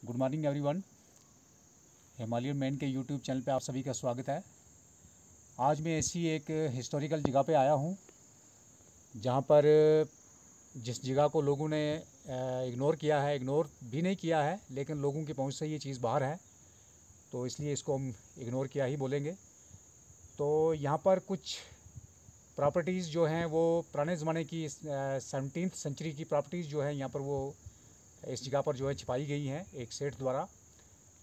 Good morning everyone. Himalayan man के YouTube channel पे आप सभी का स्वागत है। आज मैं ऐसी एक हिस्टोरिकल जगह पे आया हूँ जहाँ पर जिस जगह को लोगों ने इग्नोर किया है, इग्नोर भी नहीं किया है, लेकिन लोगों की पहुँच से ये चीज़ बाहर है, तो इसलिए इसको हम इग्नोर किया ही बोलेंगे। तो यहाँ पर कुछ प्रॉपर्टीज़ जो हैं वो पुराने ज़माने की 17th सेंचुरी की प्रॉपर्टीज़ जो है यहाँ पर वो इस जगह पर जो है छिपाई गई हैं एक सेठ द्वारा,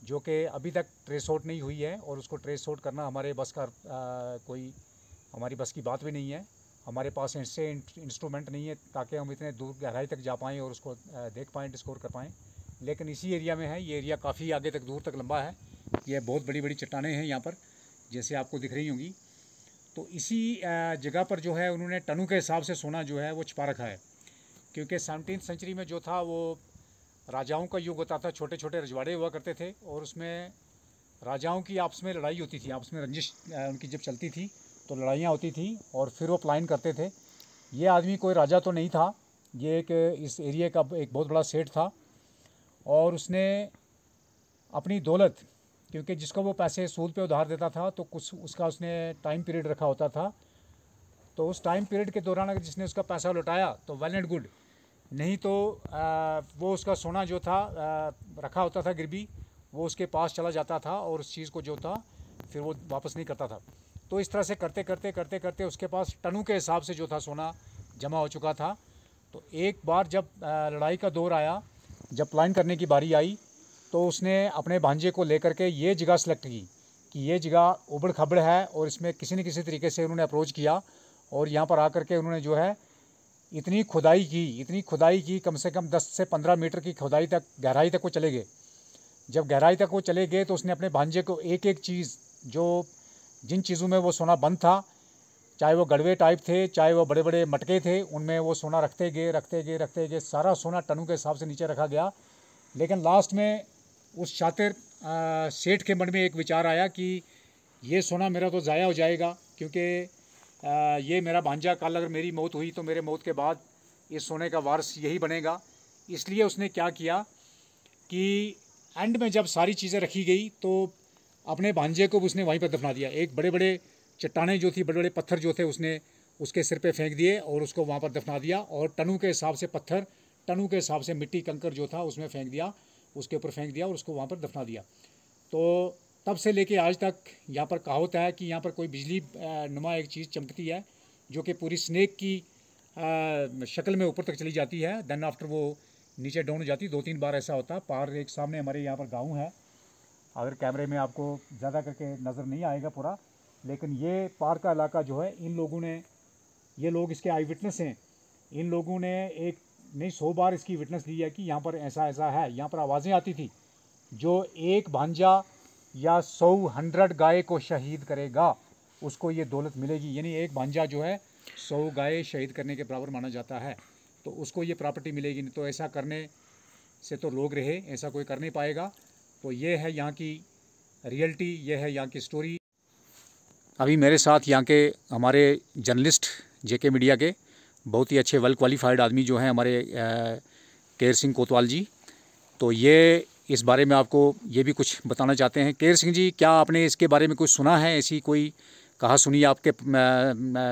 जो कि अभी तक ट्रेस आउट नहीं हुई है और उसको ट्रेस आउट करना हमारे बस का कोई हमारी बस की बात भी नहीं है। हमारे पास ऐसे इंस्ट्रूमेंट नहीं है ताकि हम इतने दूर गहराई तक जा पाएँ और उसको देख पाएँ, डिस्कवर कर पाएँ। लेकिन इसी एरिया में है, ये एरिया काफ़ी आगे तक दूर तक लंबा है। ये बहुत बड़ी बड़ी चट्टानें हैं यहाँ पर, जैसे आपको दिख रही होंगी। तो इसी जगह पर जो है उन्होंने टनों के हिसाब से सोना जो है वो छिपा रखा है, क्योंकि 17th सेंचुरी में जो था वो राजाओं का युग होता था, छोटे छोटे रजवाड़े हुआ करते थे और उसमें राजाओं की आपस में लड़ाई होती थी, आपस में रंजिश उनकी जब चलती थी तो लड़ाइयाँ होती थी और फिर वो पलायन करते थे। ये आदमी कोई राजा तो नहीं था, ये एक इस एरिया का एक बहुत बड़ा सेठ था और उसने अपनी दौलत, क्योंकि जिसको वो पैसे सूद पे उधार देता था तो कुछ उसका उसने टाइम पीरियड रखा होता था, तो उस टाइम पीरियड के दौरान अगर जिसने उसका पैसा लौटाया तो वेल एंड गुड, नहीं तो वो उसका सोना जो था रखा होता था गिरवी, वो उसके पास चला जाता था और उस चीज़ को जो था फिर वो वापस नहीं करता था। तो इस तरह से करते करते करते करते उसके पास टनों के हिसाब से जो था सोना जमा हो चुका था। तो एक बार जब लड़ाई का दौर आया, जब प्लान करने की बारी आई, तो उसने अपने भांजे को लेकर के ये जगह सेलेक्ट की कि ये जगह उबड़ खबड़ है और इसमें किसी न किसी तरीके से उन्होंने अप्रोच किया और यहाँ पर आकर के उन्होंने जो है इतनी खुदाई की, कम से कम 10 से 15 मीटर की खुदाई तक, गहराई तक वो चले गए। जब गहराई तक वो चले गए तो उसने अपने भांजे को एक एक चीज़, जो जिन चीज़ों में वो सोना बंद था, चाहे वो गड़वे टाइप थे, चाहे वो बड़े बड़े मटके थे, उनमें वो सोना रखते गए। सारा सोना टनों के हिसाब से नीचे रखा गया। लेकिन लास्ट में उस शातिर सेठ के मन में एक विचार आया कि ये सोना मेरा तो ज़ाया हो जाएगा, क्योंकि ये मेरा भांजा, कल अगर मेरी मौत हुई तो मेरे मौत के बाद इस सोने का वारिस यही बनेगा। इसलिए उसने क्या किया कि एंड में जब सारी चीज़ें रखी गई तो अपने भांजे को उसने वहीं पर दफना दिया। एक बड़े बड़े चट्टानें जो थी, बड़े बड़े पत्थर जो थे, उसने उसके सिर पे फेंक दिए और उसको वहाँ पर दफना दिया और टनों के हिसाब से पत्थर, टनों के हिसाब से मिट्टी कंकर जो था उसमें फेंक दिया, उसके ऊपर फेंक दिया और उसको वहाँ पर दफना दिया। तो तब से लेके आज तक यहाँ पर कहावत है कि यहाँ पर कोई बिजली नुमा एक चीज़ चमकती है जो कि पूरी स्नेक की शक्ल में ऊपर तक चली जाती है, देन आफ्टर वो नीचे डाउन हो जाती है। 2-3 बार ऐसा होता है। पार एक सामने हमारे यहाँ पर गांव है, अगर कैमरे में आपको ज़्यादा करके नज़र नहीं आएगा पूरा, लेकिन ये पार का इलाका जो है, इन लोगों ने, ये लोग इसके आई विटनेस हैं, इन लोगों ने एक नहीं 100 बार इसकी विटनेस दी है कि यहाँ पर ऐसा ऐसा है। यहाँ पर आवाज़ें आती थी, जो एक भांजा या 100 गाय को शहीद करेगा उसको ये दौलत मिलेगी। यानी एक भांजा जो है 100 गाय शहीद करने के बराबर माना जाता है, तो उसको ये प्रॉपर्टी मिलेगी। नहीं तो ऐसा करने से तो लोग रहे, ऐसा कोई कर नहीं पाएगा। तो ये है यहाँ की रियलिटी, ये है यहाँ की स्टोरी। अभी मेरे साथ यहाँ के हमारे जर्नलिस्ट जेके मीडिया के बहुत ही अच्छे वेल क्वालिफाइड आदमी जो हैं हमारे केर सिंह कोतवाल जी, तो ये इस बारे में आपको ये भी कुछ बताना चाहते हैं। केर सिंह जी, क्या आपने इसके बारे में कुछ सुना है, ऐसी कोई कहा सुनी आपके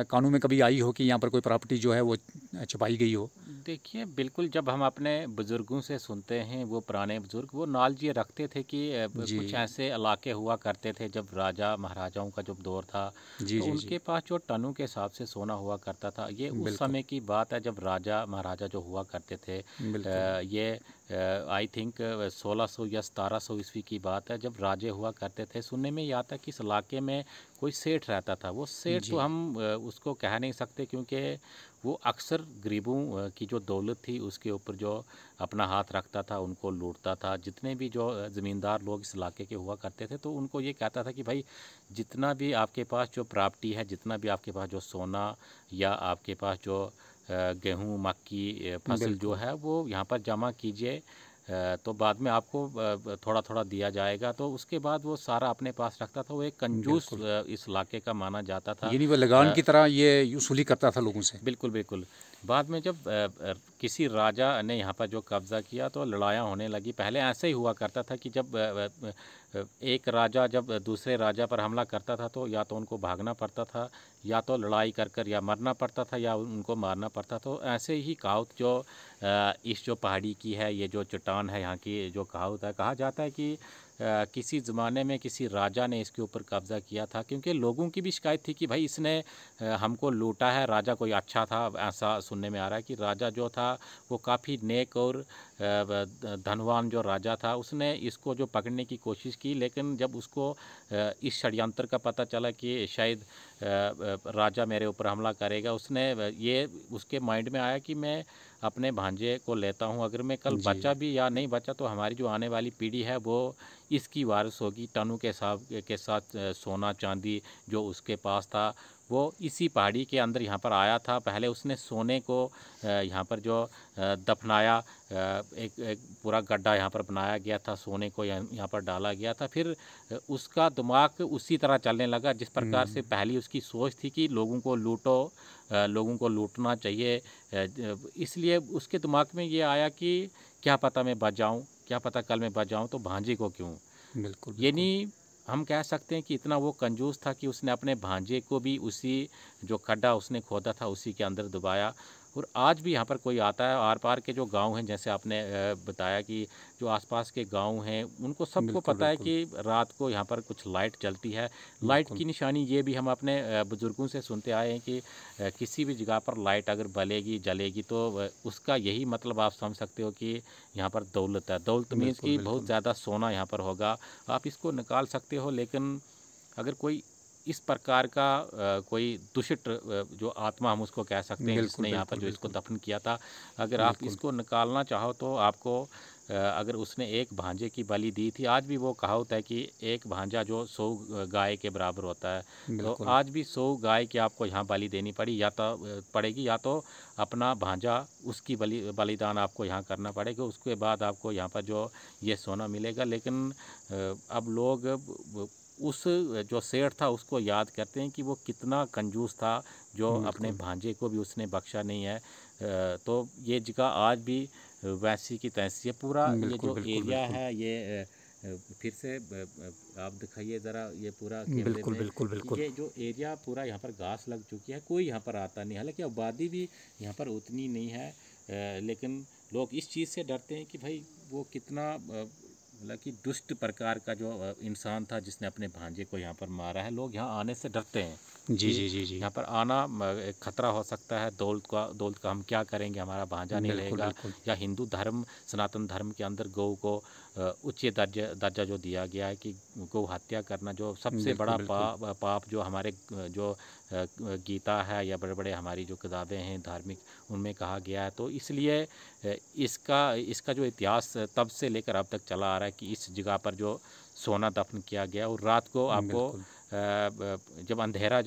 कानों में कभी आई हो कि यहाँ पर कोई प्रॉपर्टी जो है वो छुपाई गई हो? देखिए, बिल्कुल, जब हम अपने बुज़ुर्गों से सुनते हैं, वो पुराने बुज़ुर्ग वो नॉलेज ये रखते थे कि कुछ ऐसे इलाके हुआ करते थे जब राजा महाराजाओं का जब दौर था, तो उनके पास जो टनों के हिसाब से सोना हुआ करता था। ये उस समय की बात है जब राजा महाराजा जो हुआ करते थे। ये आई थिंक 1600 या 1700 ईस्वी की बात है, जब राजे हुआ करते थे। सुनने में ये आता है कि इस इलाके में कोई सेठ रहता था। वो सेठ तो हम उसको कह नहीं सकते, क्योंकि वो अक्सर गरीबों की जो दौलत थी उसके ऊपर जो अपना हाथ रखता था, उनको लूटता था। जितने भी जो ज़मींदार लोग इस इलाके के हुआ करते थे, तो उनको ये कहता था कि भाई, जितना भी आपके पास जो प्रॉपर्टी है, जितना भी आपके पास जो सोना या आपके पास जो गेहूँ मक्की फसल जो है, वो यहाँ पर जमा कीजिए, तो बाद में आपको थोड़ा थोड़ा दिया जाएगा। तो उसके बाद वो सारा अपने पास रखता था। वो एक कंजूस इस इलाके का माना जाता था। यानी वो लगान की तरह ये यूसुली करता था लोगों से। बिल्कुल बिल्कुल। बाद में जब किसी राजा ने यहाँ पर जो कब्ज़ा किया तो लड़ाइयाँ होने लगी। पहले ऐसे ही हुआ करता था कि जब एक राजा जब दूसरे राजा पर हमला करता था तो या तो उनको भागना पड़ता था, या तो लड़ाई कर कर या मरना पड़ता था, या उनको मारना पड़ता था। तो ऐसे ही कहावत जो इस जो पहाड़ी की है, ये जो चट्टान है यहाँ की, जो कहावत है, कहा जाता है कि किसी ज़माने में किसी राजा ने इसके ऊपर कब्ज़ा किया था, क्योंकि लोगों की भी शिकायत थी कि भाई इसने हमको लूटा है। राजा कोई अच्छा था, ऐसा सुनने में आ रहा है कि राजा जो था वो काफ़ी नेक और धनवान जो राजा था, उसने इसको जो पकड़ने की कोशिश की, लेकिन जब उसको इस षड्यंत्र का पता चला कि शायद राजा मेरे ऊपर हमला करेगा, उसने ये उसके माइंड में आया कि मैं अपने भांजे को लेता हूँ, अगर मैं कल बचा भी या नहीं बचा तो हमारी जो आने वाली पीढ़ी है वो इसकी वारिस होगी। टनों के साथ सोना चांदी जो उसके पास था वो इसी पहाड़ी के अंदर यहाँ पर आया था। पहले उसने सोने को यहाँ पर जो दफनाया, एक पूरा गड्ढा यहाँ पर बनाया गया था, सोने को यहाँ पर डाला गया था। फिर उसका दिमाग उसी तरह चलने लगा जिस प्रकार से पहली उसकी सोच थी कि लोगों को लूटो, लोगों को लूटना चाहिए। इसलिए उसके दिमाग में ये आया कि क्या पता मैं बच जाऊँ, क्या पता कल मैं बच जाऊँ, तो भांजे को क्यों। बिल्कुल। यानी हम कह सकते हैं कि इतना वो कंजूस था कि उसने अपने भांजे को भी उसी जो खड्डा उसने खोदा था उसी के अंदर दबाया। और आज भी यहाँ पर कोई आता है, आर पार के जो गांव हैं, जैसे आपने बताया कि जो आसपास के गांव हैं उनको सबको पता है कि रात को यहाँ पर कुछ लाइट जलती है। लाइट की निशानी ये भी हम अपने बुज़ुर्गों से सुनते आए हैं कि किसी भी जगह पर लाइट अगर बलेगी जलेगी तो उसका यही मतलब आप समझ सकते हो कि यहाँ पर दौलत है। दौलत मीन्स कि बहुत ज़्यादा सोना यहाँ पर होगा, आप इसको निकाल सकते हो। लेकिन अगर कोई इस प्रकार का कोई दुष्ट जो आत्मा हम उसको कह सकते हैं, जिसने यहाँ पर जो इसको दफन किया था, अगर आप इसको निकालना चाहो तो आपको अगर उसने एक भांजे की बलि दी थी, आज भी वो कहावत है कि एक भांजा जो 100 गाय के बराबर होता है। तो आज भी 100 गाय की आपको यहाँ बलि देनी पड़ेगी, या तो अपना भांजा उसकी बलिदान आपको यहाँ करना पड़ेगा, उसके बाद आपको यहाँ पर जो ये सोना मिलेगा। लेकिन अब लोग उस जो सेठ था उसको याद करते हैं कि वो कितना कंजूस था, जो अपने भांजे को भी उसने बख्शा नहीं है। तो ये जगह आज भी वैसी की तैसी है। पूरा ये जो एरिया है, ये फिर से आप दिखाइए ज़रा, ये पूरा कैमरे में। बिल्कुल। ये जो एरिया पूरा यहाँ पर घास लग चुकी है, कोई यहाँ पर आता नहीं। हालांकि आबादी भी यहाँ पर उतनी नहीं है, लेकिन लोग इस चीज़ से डरते हैं कि भाई वो कितना मतलब कि दुष्ट प्रकार का जो इंसान था जिसने अपने भांजे को यहाँ पर मारा है। लोग यहाँ आने से डरते हैं। जी। यहाँ पर आना एक खतरा हो सकता है। दौलत का हम क्या करेंगे, हमारा भांजा नहीं रहेगा। या हिंदू धर्म, सनातन धर्म के अंदर गौ को उच्च दर्जा जो दिया गया है कि गौ हत्या करना जो सबसे बड़ा पाप जो हमारे जो गीता है या बड़े बड़े हमारी जो किताबें हैं धार्मिक, उनमें कहा गया है। तो इसलिए इसका जो इतिहास तब से लेकर अब तक चला आ रहा है कि इस जगह पर जो सोना दफन किया गया। और रात को आपको जब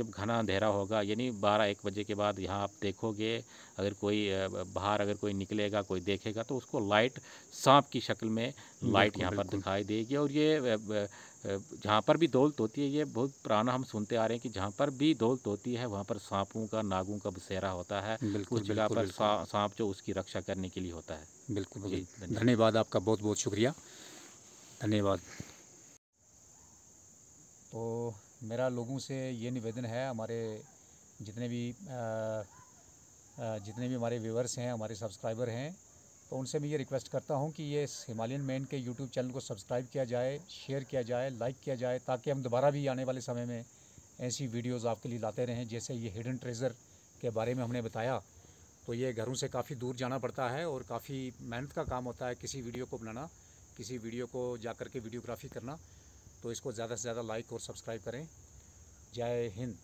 घना अंधेरा होगा, यानी 12-1 बजे के बाद यहाँ आप देखोगे, अगर कोई बाहर अगर कोई निकलेगा, कोई देखेगा तो उसको लाइट सांप की शक्ल में लाइट यहाँ पर दिखाई देगी। और ये जहाँ पर भी दौलत होती है, ये बहुत पुराना हम सुनते आ रहे हैं कि जहाँ पर भी दौलत होती है वहाँ पर सांपों का, नागों का बसेरा होता है। उस जगह पर सांप जो उसकी रक्षा करने के लिए होता है। बिल्कुल जी, धन्यवाद आपका, बहुत बहुत शुक्रिया, धन्यवाद। तो मेरा लोगों से ये निवेदन है, हमारे जितने भी हमारे व्यूअर्स हैं, हमारे सब्सक्राइबर हैं, तो उनसे मैं ये रिक्वेस्ट करता हूँ कि ये हिमालयन मैन के यूट्यूब चैनल को सब्सक्राइब किया जाए, शेयर किया जाए, लाइक किया जाए, ताकि हम दोबारा भी आने वाले समय में ऐसी वीडियोज़ आपके लिए लाते रहें। जैसे ये हिडन ट्रेज़र के बारे में हमने बताया, तो ये घरों से काफ़ी दूर जाना पड़ता है और काफ़ी मेहनत का काम होता है किसी वीडियो को बनाना, किसी वीडियो को जा कर के वीडियोग्राफी करना। तो इसको ज़्यादा से ज़्यादा लाइक और सब्सक्राइब करें। जय हिंद।